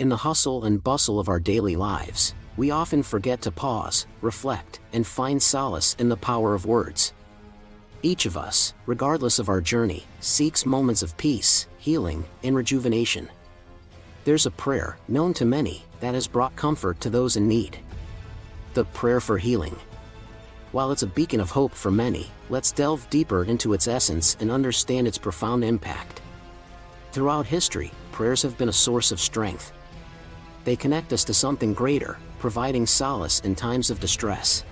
In the hustle and bustle of our daily lives, we often forget to pause, reflect, and find solace in the power of words. Each of us, regardless of our journey, seeks moments of peace, healing, and rejuvenation. There's a prayer, known to many, that has brought comfort to those in need. The prayer for healing. While it's a beacon of hope for many, let's delve deeper into its essence and understand its profound impact. Throughout history, prayers have been a source of strength. They connect us to something greater, providing solace in times of distress.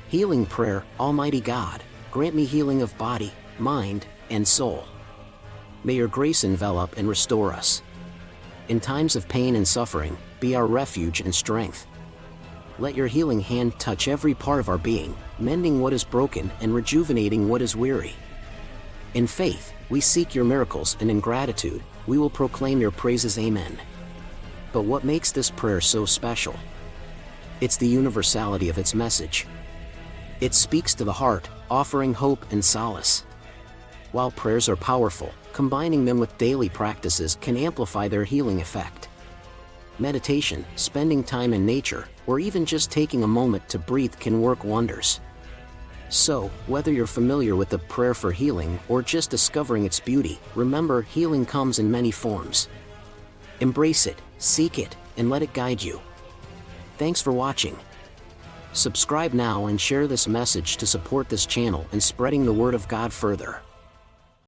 Healing prayer. Almighty God, grant me healing of body, mind, and soul. May your grace envelop and restore us. In times of pain and suffering, be our refuge and strength. Let your healing hand touch every part of our being, mending what is broken and rejuvenating what is weary. In faith, we seek your miracles, and in gratitude, we will proclaim your praises. Amen. But what makes this prayer so special? It's the universality of its message. It speaks to the heart, offering hope and solace. While prayers are powerful, combining them with daily practices can amplify their healing effect. Meditation, spending time in nature, or even just taking a moment to breathe can work wonders. So, whether you're familiar with the prayer for healing or just discovering its beauty, remember, healing comes in many forms. Embrace it, seek it, and let it guide you. Thanks for watching. Subscribe now and share this message to support this channel and spreading the word of God further.